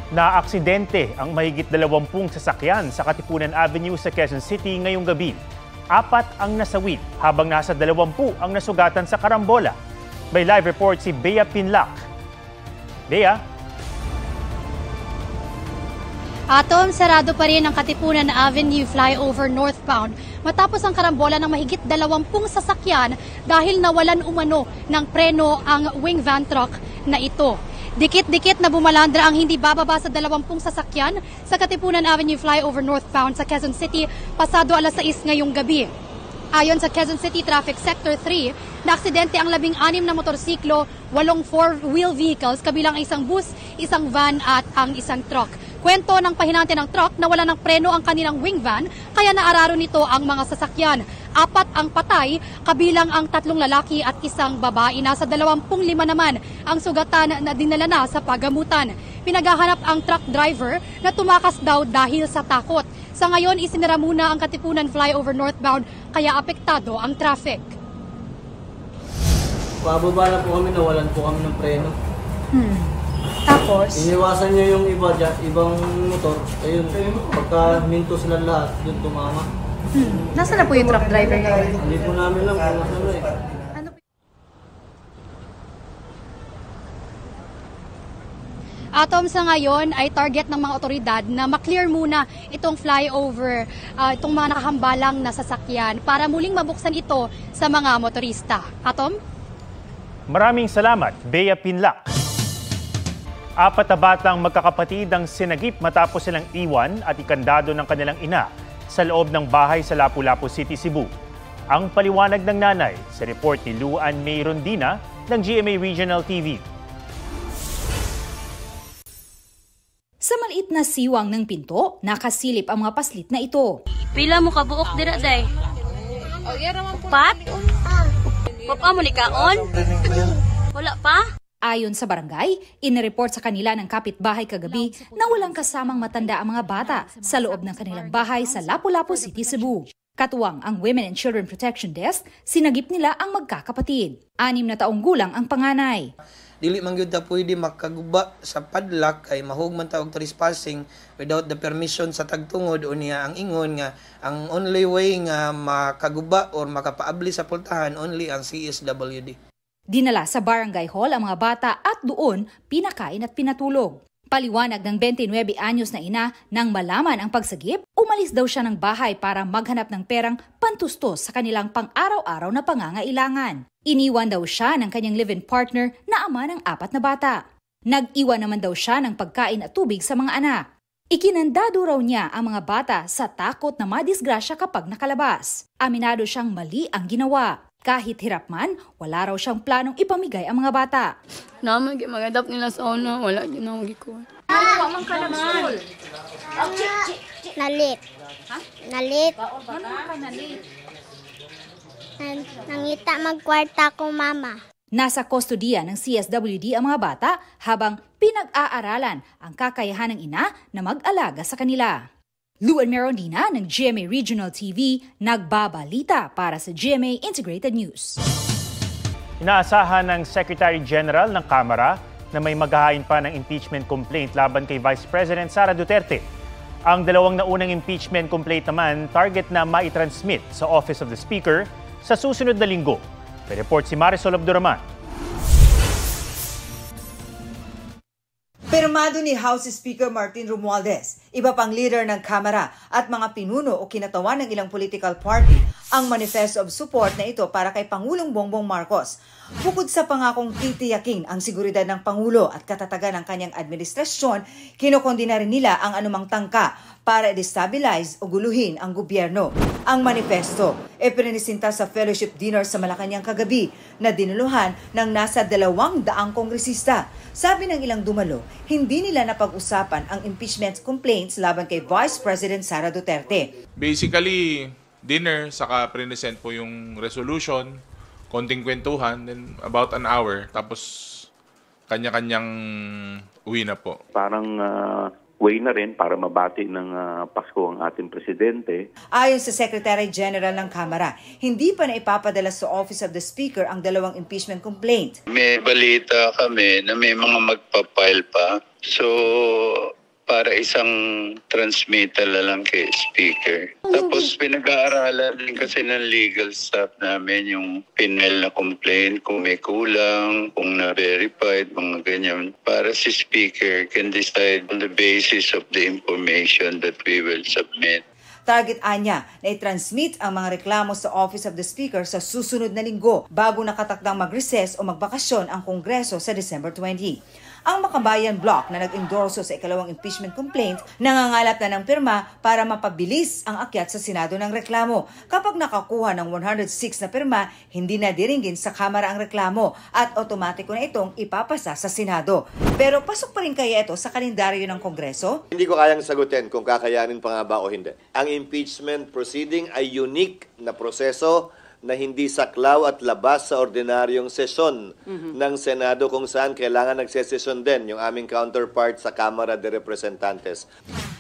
Naaksidente ang mahigit 20 sasakyan sa Katipunan Avenue sa Quezon City ngayong gabi. 4 ang nasawit habang nasa 20 ang nasugatan sa karambola. May live report si Bea Pinlac. Bea? Atom, sarado pa rin ang Katipunan Avenue flyover northbound matapos ang karambola ng mahigit 20 sasakyan dahil nawalan umano ng preno ang wing van truck na ito. Dikit-dikit na bumalandra ang hindi bababa sa 20 sasakyan sa Katipunan Avenue flyover northbound sa Quezon City pasado alas 6 ngayong gabi. Ayon sa Quezon City Traffic Sector 3, naaksidente ang 16 na motorsiklo, 8 four-wheel vehicles, kabilang isang bus, isang van at ang isang truck. Kwento ng pahinante ng truck na wala ng preno ang kanilang wing van, kaya naararo nito ang mga sasakyan. 4 ang patay, kabilang ang 3 lalaki at isang babae. Nasa 25 naman ang sugatan na dinala na sa pagamutan. Pinaghahanap ang truck driver na tumakas daw dahil sa takot. Sa ngayon, isinara muna ang Katipunan flyover northbound, kaya apektado ang traffic. Pababa na po kami, nawalan po kami ng preno. Tapos? Iniwasan niya yung iba dyan, ibang motor. Ayun, pagka minto sila lahat, yun tumama. Nasaan na po yung truck driver ngayon? Hindi po namin lang kung ano eh. Atom, sa ngayon ay target ng mga otoridad na maklear muna itong flyover, itong mga nakahambalang na sasakyan para muling mabuksan ito sa mga motorista. Atom? Maraming salamat, Bea Pinlac. 4 na batang magkakapatid ang sinagip matapos silang iwan at ikandado ng kanilang ina sa loob ng bahay sa Lapu-Lapu City, Cebu. Ang paliwanag ng nanay sa report ni Luan May Rondina ng GMA Regional TV. Sa maliit na siwang ng pinto, nakasilip ang mga paslit na ito. Pila mo kabuok dira day? Pat? Papa mo ni kaon? Wala pa? Ayon sa barangay, inireport sa kanila ng kapitbahay kagabi na walang kasamang matanda ang mga bata sa loob ng kanilang bahay sa Lapu-Lapu City, Cebu. Katuwang ang Women and Children Protection Desk, sinagip nila ang magkakapatid. 6 na taong gulang ang panganay. Dili man gyud ta pwede makaguba sa padlock ay mahugman ta og trespassing without the permission sa tagtungod o niya ang ingon nga ang only way nga makaguba or makapaabli sa pultahan only ang CSWD. Dinala sa barangay hall ang mga bata at doon pinakain at pinatulog. Paliwanag ng 29 anyos na ina nang malaman ang pagsagip, umalis daw siya ng bahay para maghanap ng perang pantustos sa kanilang pang-araw-araw na pangangailangan. Iniwan daw siya ng kanyang live-in partner na ama ng 4 na bata. Nag-iwan naman daw siya ng pagkain at tubig sa mga anak. Ikinandado raw niya ang mga bata sa takot na madisgrasya kapag nakalabas. Aminado siyang mali ang ginawa. Kahit hirap man, wala raw siyang planong ipamigay ang mga bata. Naman, magadap nila sa una, wala yun ang giko. Naman ka naman. Nalit. Ha? Nalit. Ano ka nalit? Nangita magkwarta ko, mama. Nasa kustodiya ng CSWD ang mga bata habang pinag-aaralan ang kakayahan ng ina na mag-alaga sa kanila. Luan May Rondina ng GMA Regional TV, nagbabalita para sa GMA Integrated News. Inaasahan ng Secretary General ng Kamara na may maghahain pa ng impeachment complaint laban kay Vice President Sara Duterte. Ang 2 naunang impeachment complaint naman target na maitransmit sa Office of the Speaker sa susunod na linggo. May report si Marisol Abduraman. Pirmado ni House Speaker Martin Romualdez, iba pang leader ng Kamara at mga pinuno o kinatawan ng ilang political party ang manifesto of support na ito para kay Pangulong Bongbong Marcos. Bukod sa pangakong titiyakin ang seguridad ng Pangulo at katatagan ng kanyang administrasyon, kinokondina rin nila ang anumang tangka para destabilize o guluhin ang gobyerno. Ang manifesto ay pininisinta sa fellowship dinner sa Malacanang kagabi na dinuluhan ng nasa 200 kongresista. Sabi ng ilang dumalo, hindi nila napag-usapan ang impeachment complaints laban kay Vice President Sara Duterte. Basically, dinner, saka present po yung resolution, konting kwentuhan, then about an hour, tapos kanya-kanyang uwi na po. Parang way na rin para mabati ng Pasko ang ating presidente. Ayon sa Secretary General ng Kamara, hindi pa na ipapadala sa Office of the Speaker ang 2 impeachment complaint. May balita kami na may mga magpapile pa. So, para isang transmittal na lang kay speaker. Tapos pinag-aaralan din kasi ng legal staff namin yung pinel na complaint, kung may kulang, kung na-verified, mga ganyan. Para si speaker can decide on the basis of the information that we will submit. Target anya na i-transmit ang mga reklamo sa Office of the Speaker sa susunod na linggo bago nakatakdang mag-recess o magbakasyon ang Kongreso sa December 20. Ang Makabayan Bloc na nag-endorso sa ikalawang impeachment complaint nangangalap na ng pirma para mapabilis ang akyat sa Senado ng reklamo. Kapag nakakuha ng 106 na pirma, hindi na diringgin sa Kamara ang reklamo at otomatiko na itong ipapasa sa Senado. Pero pasok pa rin kaya ito sa kalendaryo ng Kongreso? Hindi ko kayang sagutin kung kakayanin pa nga ba o hindi. Ang impeachment proceeding ay unique na proseso na hindi saklaw at labas sa ordinaryong sesyon ng Senado kung saan kailangan nagsesesyon din yung aming counterpart sa Kamara de Representantes.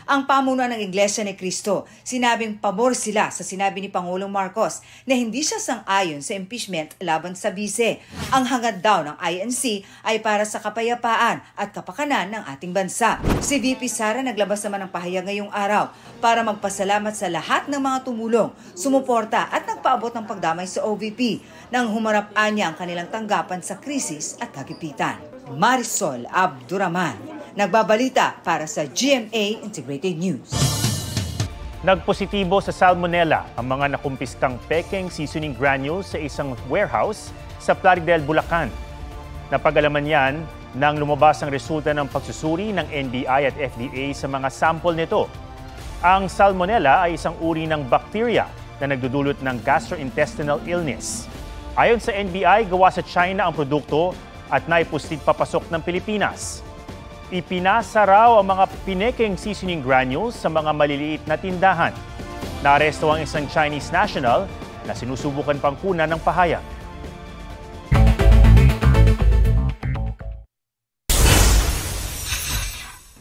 Ang pamunuan ng Iglesia ni Cristo, sinabing pabor sila sa sinabi ni Pangulong Marcos na hindi siya sang-ayon sa impeachment laban sa bise. Ang hangad daw ng INC ay para sa kapayapaan at kapakanan ng ating bansa. Si VP Sara naglabas naman ng pahayag ngayong araw para magpasalamat sa lahat ng mga tumulong, sumuporta at nagpaabot ng pagdamay sa OVP nang humarap niya ang kanilang tanggapan sa krisis at kagipitan. Marisol Abduraman, nagbabalita para sa GMA Integrated News. Nagpositibo sa salmonella ang mga nakumpiskang pekeng seasoning granules sa isang warehouse sa Plaridel, Bulacan. Napag-alaman yan nang lumabas ang resulta ng pagsusuri ng NBI at FDA sa mga sample nito. Ang salmonella ay isang uri ng bacteria na nagdudulot ng gastrointestinal illness. Ayon sa NBI, gawa sa China ang produkto at naipuslit papasok ng Pilipinas. Ipinasa raw ang mga pinekeng seasoning granules sa mga maliliit na tindahan. Naaresto ang isang Chinese national na sinusubukan pang kunan ng pahayag.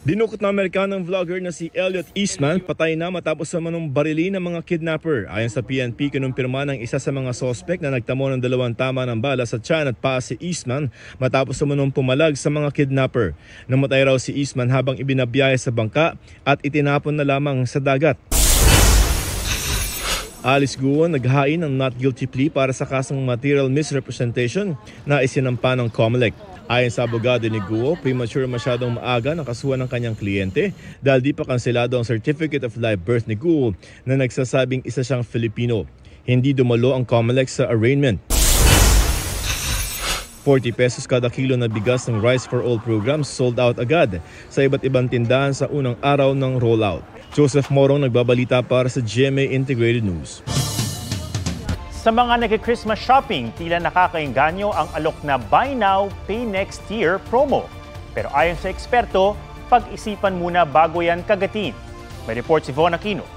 Dinukot na Amerikanong vlogger na si Elliot Eastman patay na matapos sa manong barili ng mga kidnapper. Ayon sa PNP, kinumpirma ng isa sa mga sospek na nagtamo ng 2 tama ng bala sa tiyan at paa si Eastman matapos sa manong pumalag sa mga kidnapper. Namatay raw si Eastman habang ibinabiyahe sa bangka at itinapon na lamang sa dagat. Alice Guo naghain ng not guilty plea para sa kasong material misrepresentation na isinampa ng COMELEC. Ayon sa abogado ni Guo, premature masyadong maaga ng kasuhan ng kanyang kliyente dahil di pa kanselado ang Certificate of Live Birth ni Guo na nagsasabing isa siyang Filipino. Hindi dumalo ang COMELEC sa arraignment. 40 pesos kada kilo na bigas ng Rice for All program sold out agad sa iba't ibang tindahan sa unang araw ng rollout. Joseph Morong nagbabalita para sa GMA Integrated News. Sa mga nag-Christmas shopping, tila nakakainganyo ang alok na Buy Now, Pay Next Year promo. Pero ayon sa eksperto, pag-isipan muna bago yan kagatin. May report si Von Aquino.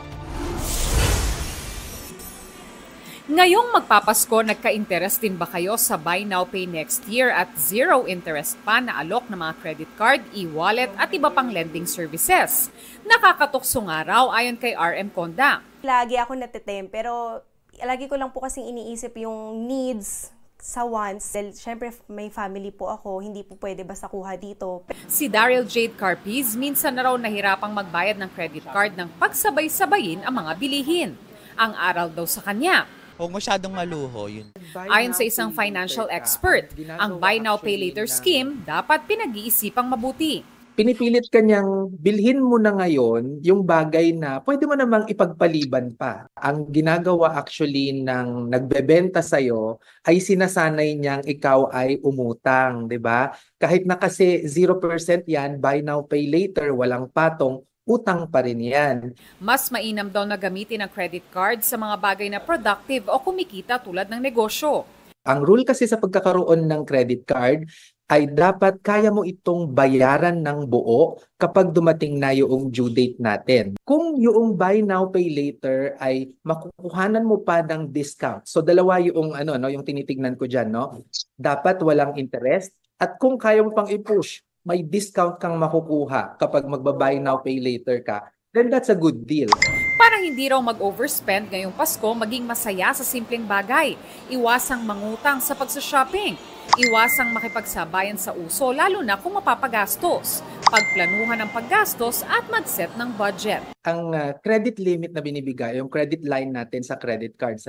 Ngayong magpapasko, nagka-interest din ba kayo sa Buy Now, Pay Next Year at zero interest pa na alok ng mga credit card, e-wallet at iba pang lending services? Nakakatukso nga raw ayon kay RM Conda. Lagi ako natitem pero lagi ko lang po kasing iniisip yung needs sa wants. Dahil syempre may family po ako, hindi po pwede basta kuha dito. Si Daryl Jade Carpiz minsan na raw nahirapang magbayad ng credit card ng pagsabay-sabayin ang mga bilihin. Ang aral daw sa kanya. Huwag masyadong maluho yun. Ayon sa isang financial expert, ang Buy Now Pay Later scheme dapat pinag-iisipang mabuti. Pinipilit kanyang bilhin mo na ngayon yung bagay na pwede mo namang ipagpaliban pa. Ang ginagawa actually ng nagbebenta sa'yo ay sinasanay niyang ikaw ay umutang, di ba? Kahit na kasi 0% yan, buy now, pay later, walang patong, utang pa rin yan. Mas mainam daw na gamitin ang credit card sa mga bagay na productive o kumikita tulad ng negosyo. Ang rule kasi sa pagkakaroon ng credit card ay dapat kaya mo itong bayaran ng buo kapag dumating na yung due date natin. Kung yung buy now, pay later ay makukuhanan mo pa ng discount. So dalawa yung yung tinitignan ko diyan, no? Dapat walang interest at kung kaya mo pang i-push, may discount kang makukuha kapag magba-buy now, pay later ka. Then that's a good deal. Para hindi raw mag-overspend ngayong Pasko, maging masaya sa simpleng bagay. Iwasang mangutang sa pagsa-shopping. Iwasang makipagsabayan sa uso lalo na kung mapapagastos. Pagplanuhan ng paggastos at mag-set ng budget. Ang credit limit na binibigay, yung credit line natin sa credit cards,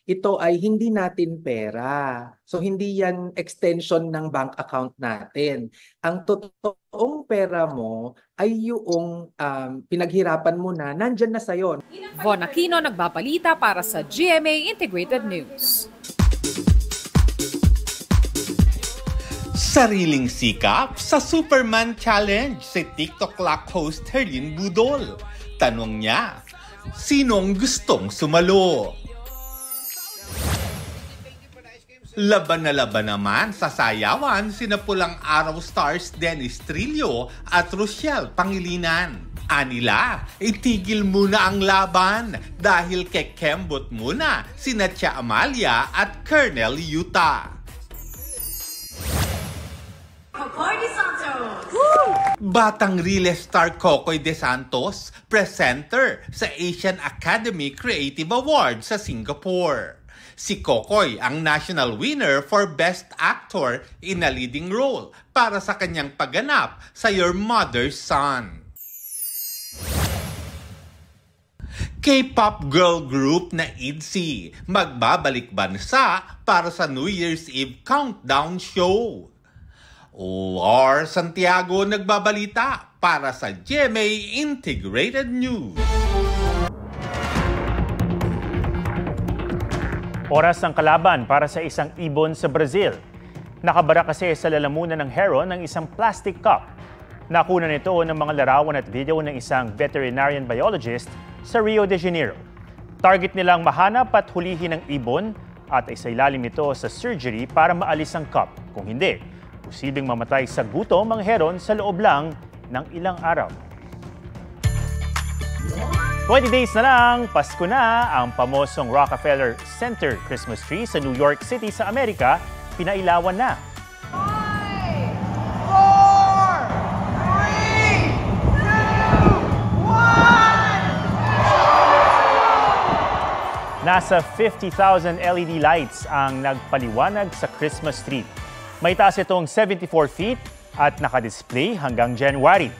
ito ay hindi natin pera. So hindi yan extension ng bank account natin. Ang totoong pera mo ay yung pinaghirapan mo na, nandyan na sa'yo. Von Aquino nagbabalita para sa GMA Integrated News. Sariling sikap sa Superman Challenge si TikTok Clock host Herlin Budol. Tanong niya, sinong gustong sumalo? Laban na laban naman sa sayawan sina Pulang Araw stars Dennis Trillo at Rochelle Pangilinan. Anila, itigil muna ang laban dahil kekembot muna sina Tia Amalia at Colonel Yuta. Batang Riles star Kokoy De Santos, presenter sa Asian Academy Creative Awards sa Singapore. Si Kokoy ang national winner for Best Actor in a Leading Role para sa kanyang pagganap sa Your Mother's Son. K-pop girl group na ITZY magbabalik bansa para sa New Year's Eve countdown show. Lor Santiago nagbabalita para sa GMA Integrated News. Oras ng kalaban para sa isang ibon sa Brazil. Nakabara kasi sa lalamunan ng heron ng isang plastic cup. Nakuna nito ng mga larawan at video ng isang veterinarian biologist sa Rio de Janeiro. Target nilang mahanap at hulihin ang ibon at isailalim ito sa surgery para maalis ang cup. Kung hindi, posibleng mamatay sa gutom ang heron sa loob lang ng ilang araw. 20 days na lang, Pasko na. Ang pamosong Rockefeller Center Christmas tree sa New York City sa Amerika, pinailawan na. 5, 4, 3, 2, 1! Nasa 50,000 LED lights ang nagpaliwanag sa Christmas tree. May taas itong 74 feet at nakadisplay hanggang January.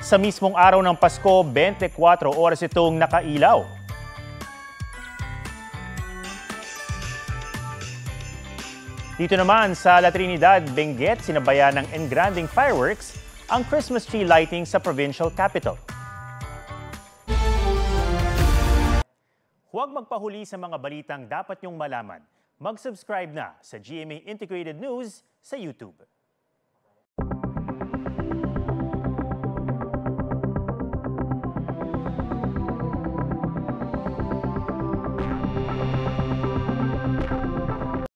Sa mismong araw ng Pasko, 24 oras itong nakailaw. Dito naman sa La Trinidad, Benguet, sinabayan ng engranding fireworks ang Christmas tree lighting sa provincial capital. Huwag magpahuli sa mga balitang dapat niyong malaman. Mag-subscribe na sa GMA Integrated News sa YouTube.